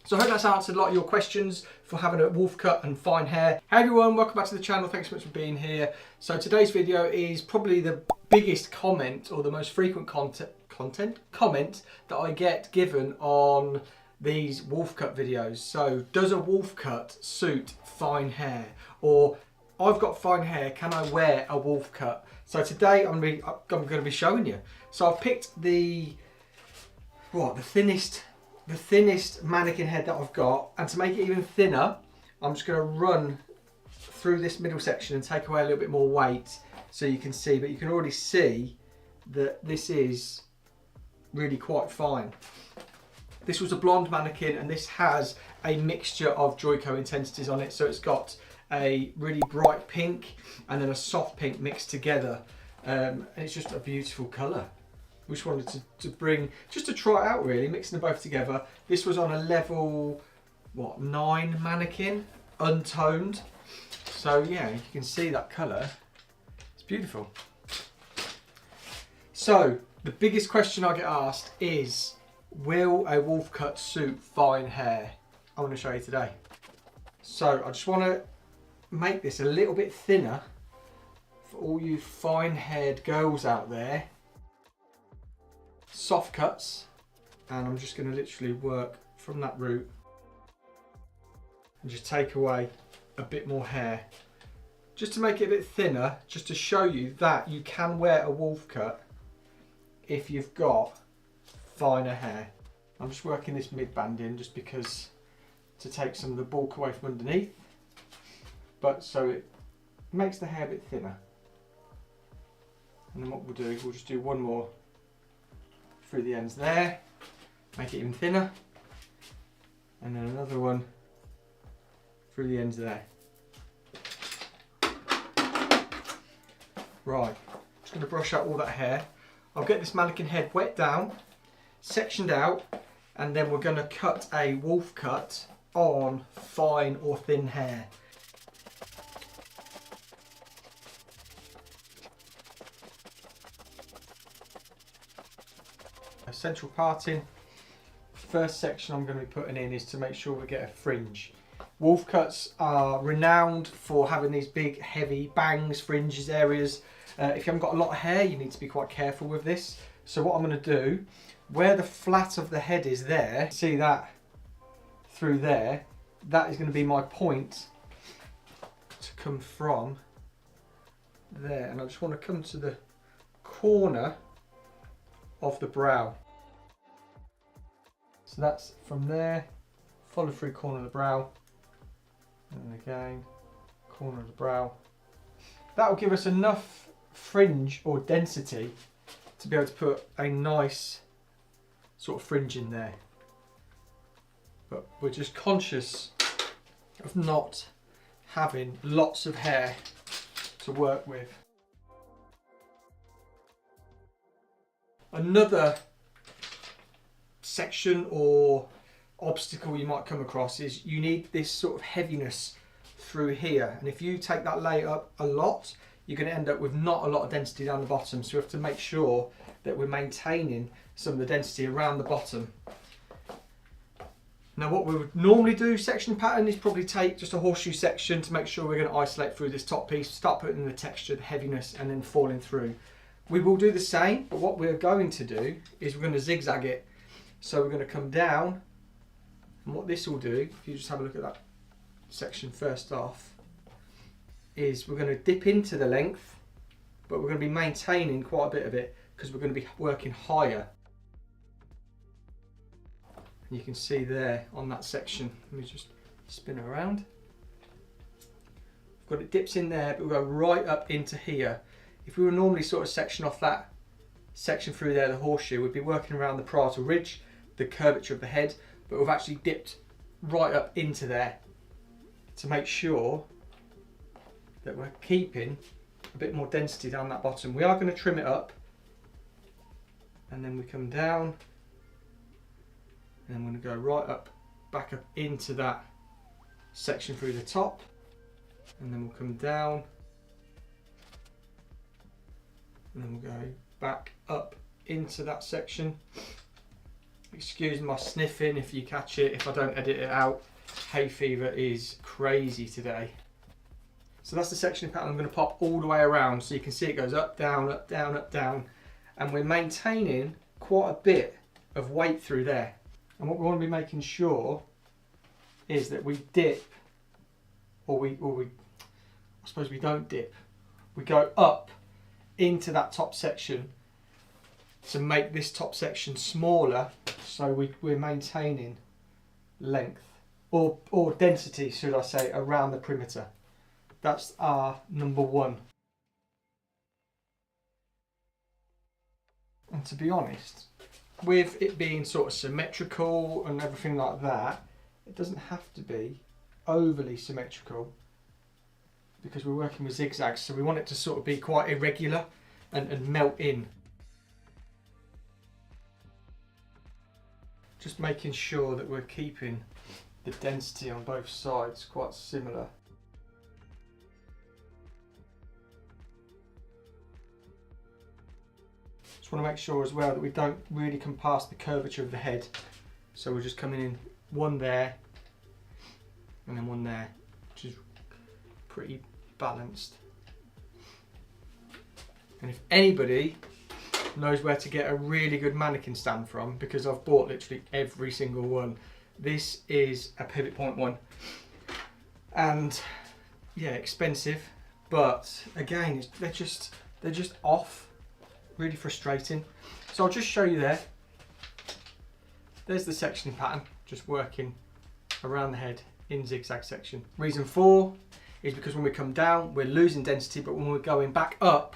So I hope that's answered a lot of your questions for having a wolf cut and fine hair. Hey everyone, welcome back to the channel. Thanks so much for being here. So today's video is probably the biggest comment or the most frequent comment that I get given on these wolf cut videos. So does a wolf cut suit fine hair? Or I've got fine hair, can I wear a wolf cut? So today I'm going to be showing you. So I've picked the thinnest mannequin head that I've got, and to make it even thinner I'm just going to run through this middle section and take away a little bit more weight so you can see, but you can already see that this is really quite fine. This was a blonde mannequin and this has a mixture of Joico intensities on it, so it's got a really bright pink and then a soft pink mixed together, and it's just a beautiful colour. We just wanted to bring, just to try it out really, mixing them both together. This was on a level, 9 mannequin, untoned. So yeah, you can see that colour. It's beautiful. So, the biggest question I get asked is, will a wolf cut suit fine hair? I want to show you today. So, I just want to make this a little bit thinner for all you fine haired girls out there. Soft cuts, and I'm just going to literally work from that root and just take away a bit more hair just to make it a bit thinner, just to show you that you can wear a wolf cut if you've got finer hair. I'm just working this mid band in just because to take some of the bulk away from underneath, but so it makes the hair a bit thinner. And then what we'll do is we'll just do one more through the ends there, make it even thinner, and then another one through the ends there. Right, just going to brush out all that hair. I'll get this mannequin head wet down, sectioned out, and then we're going to cut a wolf cut on fine or thin hair. Central parting. First section I'm going to be putting in is to make sure we get a fringe. Wolf cuts are renowned for having these big heavy bangs, fringes areas. If you haven't got a lot of hair you need to be quite careful with this. So what I'm going to do, where the flat of the head is there, see that through there, that is going to be my point to come from there, and I just want to come to the corner of the brow. So that's from there, follow through corner of the brow, and again, corner of the brow. That will give us enough fringe or density to be able to put a nice sort of fringe in there. But we're just conscious of not having lots of hair to work with. Another section or obstacle you might come across is you need this sort of heaviness through here, and if you take that layer up a lot you're going to end up with not a lot of density down the bottom, so we have to make sure that we're maintaining some of the density around the bottom. Now what we would normally do section pattern is probably take just a horseshoe section to make sure we're going to isolate through this top piece, start putting in the texture, the heaviness, and then falling through. We will do the same, but what we're going to do is we're going to zigzag it. So we're going to come down, and what this will do, if you just have a look at that section first off, is we're going to dip into the length, but we're going to be maintaining quite a bit of it because we're going to be working higher. And you can see there on that section, let me just spin it around. We've got it dips in there, but we'll go right up into here. If we were normally sort of section off that section through there, the horseshoe, we'd be working around the parietal ridge, the curvature of the head, but we've actually dipped right up into there to make sure that we're keeping a bit more density down that bottom. We are going to trim it up, and then we come down, and I'm going to go right up, back up into that section through the top, and then we'll come down, and then we'll go back up into that section, Excuse my sniffing if you catch it, if I don't edit it out. Hay fever is crazy today. So that's the sectioning pattern I'm going to pop all the way around, so you can see it goes up, down, up, down, up, down. And we're maintaining quite a bit of weight through there. And what we want to be making sure is that we dip, or I suppose we don't dip. We go up into that top section to make this top section smaller, so we're maintaining length or density, should I say, around the perimeter. That's our number one. And to be honest, with it being sort of symmetrical and everything like that, it doesn't have to be overly symmetrical, because we're working with zigzags, so we want it to sort of be quite irregular and melt in. Just making sure that we're keeping the density on both sides quite similar. Just want to make sure as well that we don't really come past the curvature of the head. So we're just coming in one there and then one there, which is pretty balanced. And if anybody knows where to get a really good mannequin stand from, because I've bought literally every single one, this is a pivot point one. And yeah, expensive, but again, they're just off. Really frustrating. So I'll just show you there. There's the sectioning pattern, just working around the head in zigzag section. Reason 4 is because when we come down, we're losing density, but when we're going back up,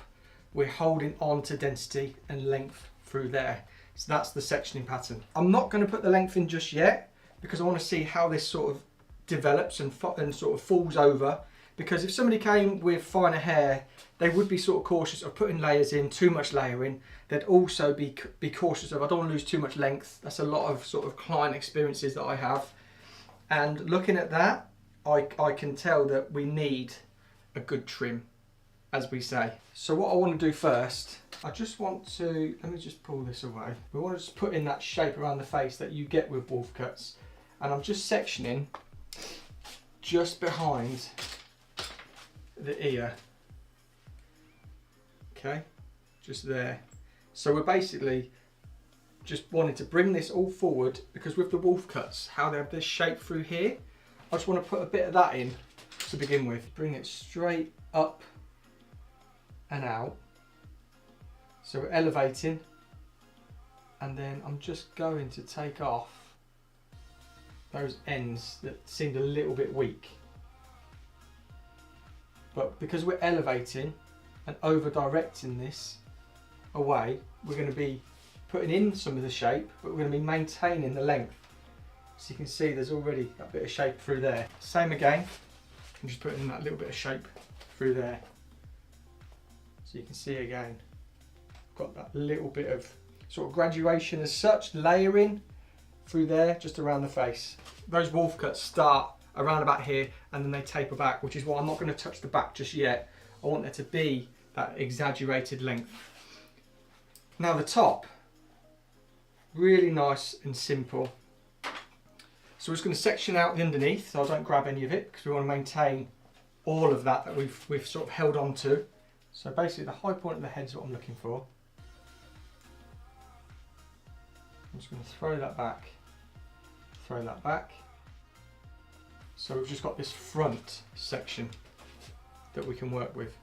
we're holding on to density and length through there. So that's the sectioning pattern. I'm not going to put the length in just yet, because I want to see how this sort of develops and sort of falls over. Because if somebody came with finer hair, they would be sort of cautious of putting layers in, too much layering. They'd also be cautious of, I don't want to lose too much length. That's a lot of sort of client experiences that I have. And looking at that, I can tell that we need a good trim, as we say. So what I want to do first, I just want to, let me just pull this away. We want to just put in that shape around the face that you get with wolf cuts. And I'm just sectioning just behind the ear. Okay, just there. So we're basically just wanting to bring this all forward, because with the wolf cuts, how they have this shape through here, I just want to put a bit of that in to begin with. Bring it straight up and out. So we're elevating, and then I'm just going to take off those ends that seemed a little bit weak. But because we're elevating and over directing this away, we're going to be putting in some of the shape, but we're going to be maintaining the length. So you can see there's already that bit of shape through there. Same again, I'm just putting in that little bit of shape through there. So you can see again, got that little bit of sort of graduation as such, layering through there, just around the face. Those wolf cuts start around about here and then they taper back, which is why I'm not going to touch the back just yet. I want there to be that exaggerated length. Now the top, really nice and simple. So we're just going to section out the underneath, so I don't grab any of it, because we want to maintain all of that we've sort of held on to. So basically the high point of the head is what I'm looking for. I'm just going to throw that back, throw that back. So we've just got this front section that we can work with.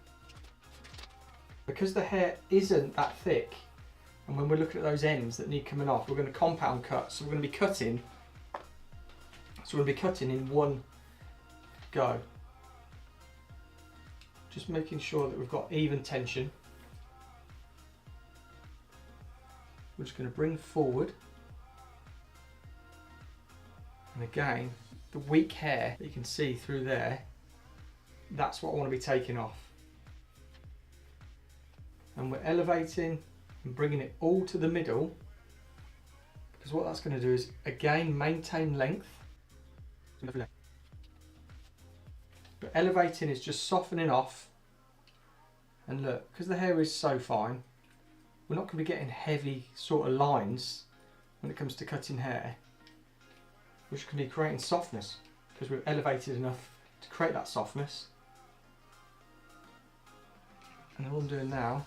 Because the hair isn't that thick, and when we're looking at those ends that need coming off, we're going to compound cut. So we're going to be cutting. So we're going to be cutting in one go. Just making sure that we've got even tension. We're just going to bring forward. And again, the weak hair that you can see through there, that's what I want to be taking off. And we're elevating and bringing it all to the middle, because what that's going to do is again maintain length. But elevating is just softening off. And look, because the hair is so fine, we're not going to be getting heavy sort of lines. when it comes to cutting hair, which can be creating softness, because we've elevated enough to create that softness. And all I'm doing now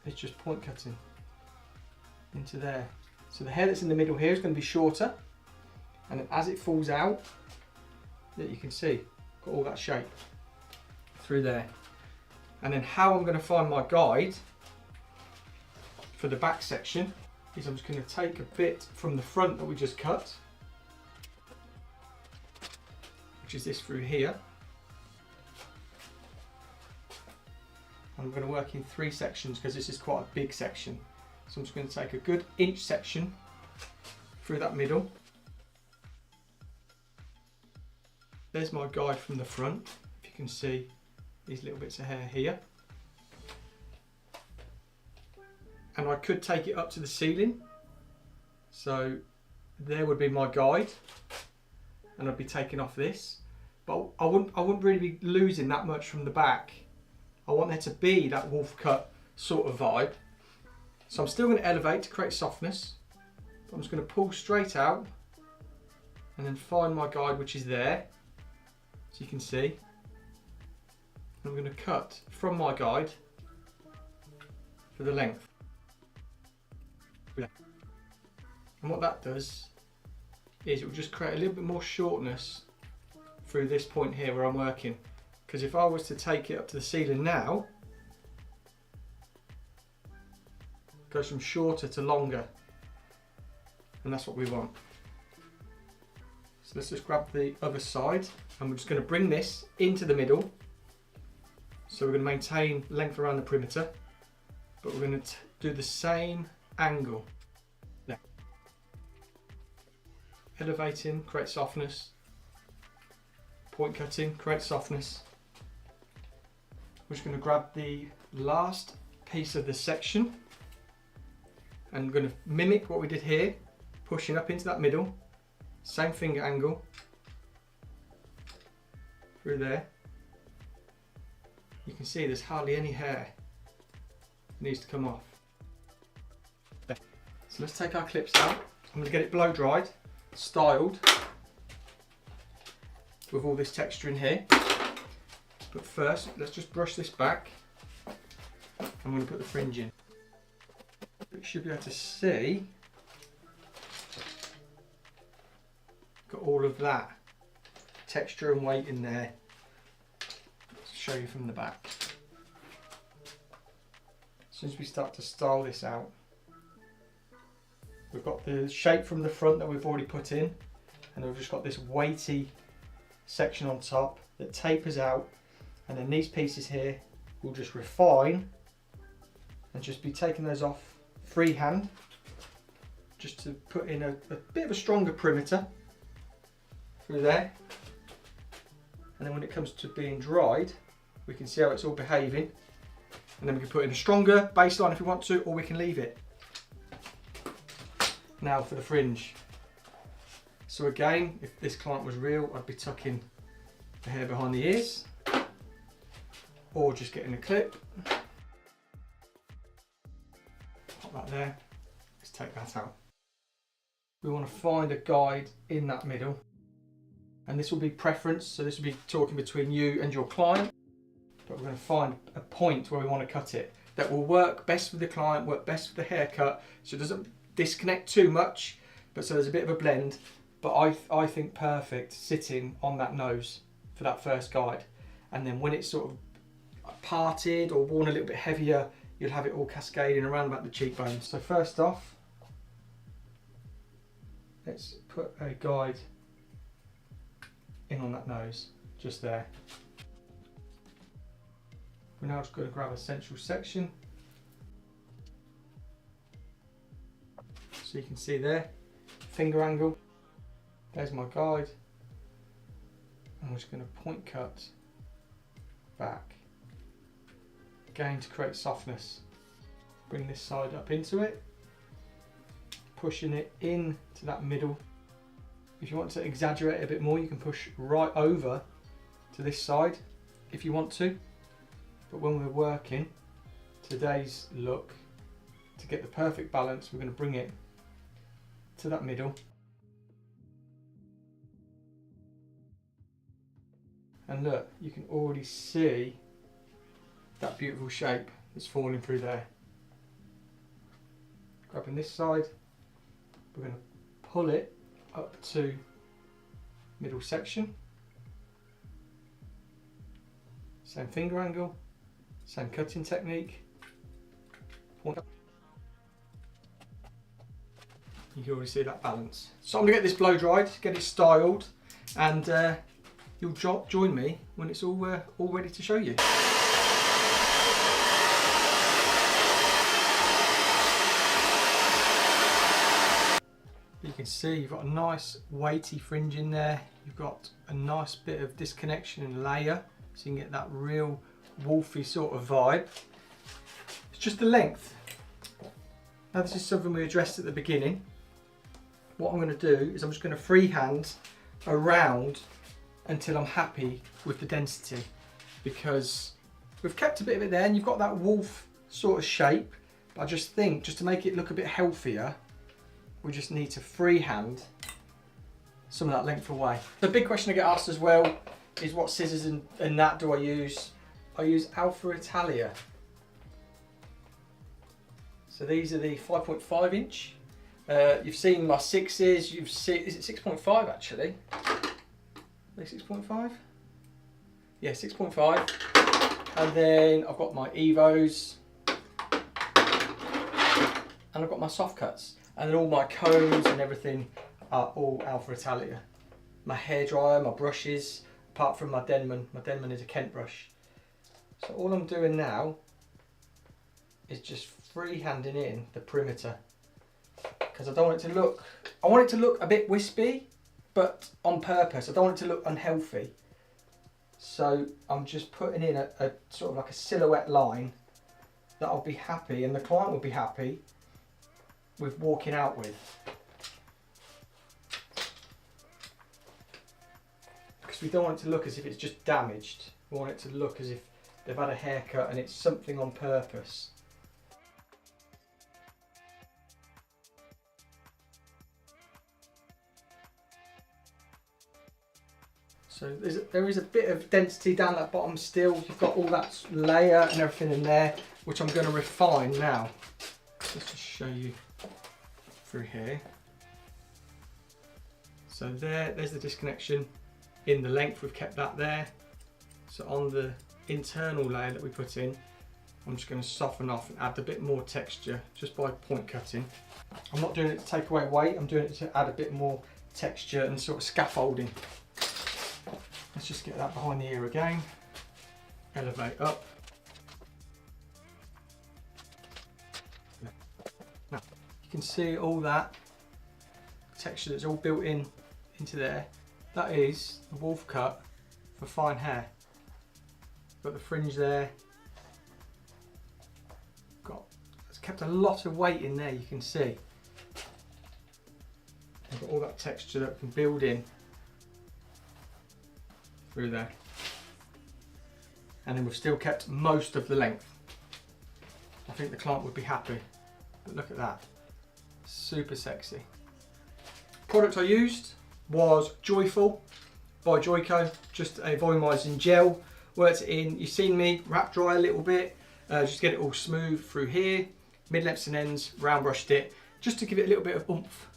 is just point cutting into there. So the hair that's in the middle here is going to be shorter, and then as it falls out, that you can see, got all that shape through there. And then how I'm going to find my guide for the back section is I'm just going to take a bit from the front that we just cut, which is this through here. I'm going to work in 3 sections because this is quite a big section. So I'm just going to take a good inch section through that middle. There's my guide from the front, if you can see these little bits of hair here. And I could take it up to the ceiling. So there would be my guide, and I'd be taking off this. But I wouldn't really be losing that much from the back. I want there to be that wolf cut sort of vibe. So I'm still going to elevate to create softness. But I'm just going to pull straight out and then find my guide, which is there, so you can see. And I'm going to cut from my guide for the length. And what that does is it will just create a little bit more shortness through this point here where I'm working. Because if I was to take it up to the ceiling now, it goes from shorter to longer, and that's what we want. So let's just grab the other side, and we're just going to bring this into the middle. So we're going to maintain length around the perimeter, but we're going to do the same angle. There. Elevating, create softness. Point cutting, create softness. We're just going to grab the last piece of the section and we're going to mimic what we did here, pushing up into that middle, same finger angle through there. You can see there's hardly any hair that needs to come off. So let's take our clips out. I'm going to get it blow dried, styled with all this texture in here. But first, let's just brush this back. I'm going to put the fringe in. You should be able to see, got all of that texture and weight in there. Let's show you from the back. As soon as we start to style this out, we've got the shape from the front that we've already put in, and we've just got this weighty section on top that tapers out. And then these pieces here will just refine and just be taking those off freehand, just to put in a bit of a stronger perimeter through there. And then when it comes to being dried, we can see how it's all behaving. And then we can put in a stronger baseline if we want to, or we can leave it. Now for the fringe. So again, if this client was real, I'd be tucking the hair behind the ears, or just getting a clip. Pop that there. Let's take that out. We want to find a guide in that middle, and this will be preference, so this will be talking between you and your client, but we're going to find a point where we want to cut it that will work best for the client, work best for the haircut, so it doesn't disconnect too much, but so there's a bit of a blend. But I think perfect sitting on that nose for that first guide, and then when it's sort of parted or worn a little bit heavier, you'll have it all cascading around about the cheekbones. So first off, let's put a guide in on that nose, just there. We're now just going to grab a central section, so you can see there, finger angle. There's my guide, and I'm just going to point cut back, again to create softness. Bring this side up into it, pushing it in to that middle. If you want to exaggerate a bit more, you can push right over to this side if you want to. But when we're working today's look, to get the perfect balance, we're going to bring it to that middle. And look, you can already see that beautiful shape that's falling through there. Grabbing this side, we're going to pull it up to middle section. Same finger angle, same cutting technique. You can already see that balance. So I'm going to get this blow dried, get it styled, and you'll join me when it's all ready to show you. You can see you've got a nice weighty fringe in there. You've got a nice bit of disconnection and layer, so you can get that real wolfy sort of vibe. It's just the length. Now this is something we addressed at the beginning. What I'm going to do is I'm just going to freehand around until I'm happy with the density, because we've kept a bit of it there and you've got that wolf sort of shape, but I just think just to make it look a bit healthier, we just need to freehand some of that length away. The big question I get asked as well is what scissors and that do I use? I use Alpha Italia. So these are the 5.5 inch. You've seen my 6s, you've seen, is it 6.5 actually? Are they 6.5? Yeah, 6.5. And then I've got my Evos. And I've got my soft cuts. And then all my combs and everything are all Alpha Italia. My hairdryer, my brushes, apart from my Denman. My Denman is a Kent brush. So all I'm doing now is just freehanding in the perimeter, because I don't want it to look, I want it to look a bit wispy, but on purpose. I don't want it to look unhealthy. So I'm just putting in a sort of like a silhouette line that I'll be happy, and the client will be happy with walking out with. Because we don't want it to look as if it's just damaged. We want it to look as if they've had a haircut and it's something on purpose. So there is a bit of density down that bottom still. You've got all that layer and everything in there, which I'm going to refine now. Let's just show you through here. So there's the disconnection in the length. We've kept that there. So on the internal layer that we put in, I'm just going to soften off and add a bit more texture just by point cutting. I'm not doing it to take away weight, I'm doing it to add a bit more texture and sort of scaffolding. Let's just get that behind the ear again. Elevate up. Now, you can see all that texture that's all built into there. That is the wolf cut for fine hair. Got the fringe there. It's kept a lot of weight in there, you can see. I've got all that texture that can build in through there. And then we've still kept most of the length. I think the client would be happy. But look at that. Super sexy. Product I used was Joyful by Joico, just a volumizing gel. Worked it in, you've seen me wrap dry a little bit, just get it all smooth through here, mid-lengths and ends, round brushed it, just to give it a little bit of oomph.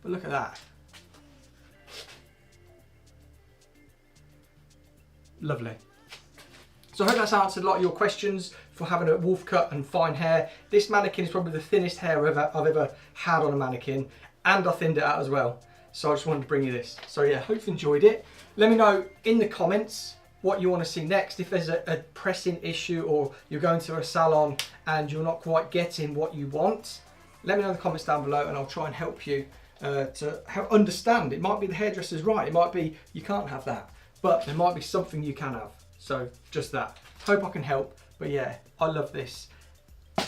But look at that. Lovely. So I hope that's answered a lot of your questions for having a wolf cut and fine hair. This mannequin is probably the thinnest hair I've ever had on a mannequin, and I thinned it out as well. So I just wanted to bring you this. So yeah, hope you enjoyed it. Let me know in the comments what you want to see next. If there's a pressing issue, or you're going to a salon and you're not quite getting what you want, let me know in the comments down below and I'll try and help you to help understand. It might be the hairdresser's right, it might be you can't have that, but there might be something you can have. So just that. Hope I can help. But yeah, I love this.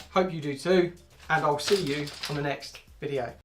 Hope you do too, and I'll see you on the next video.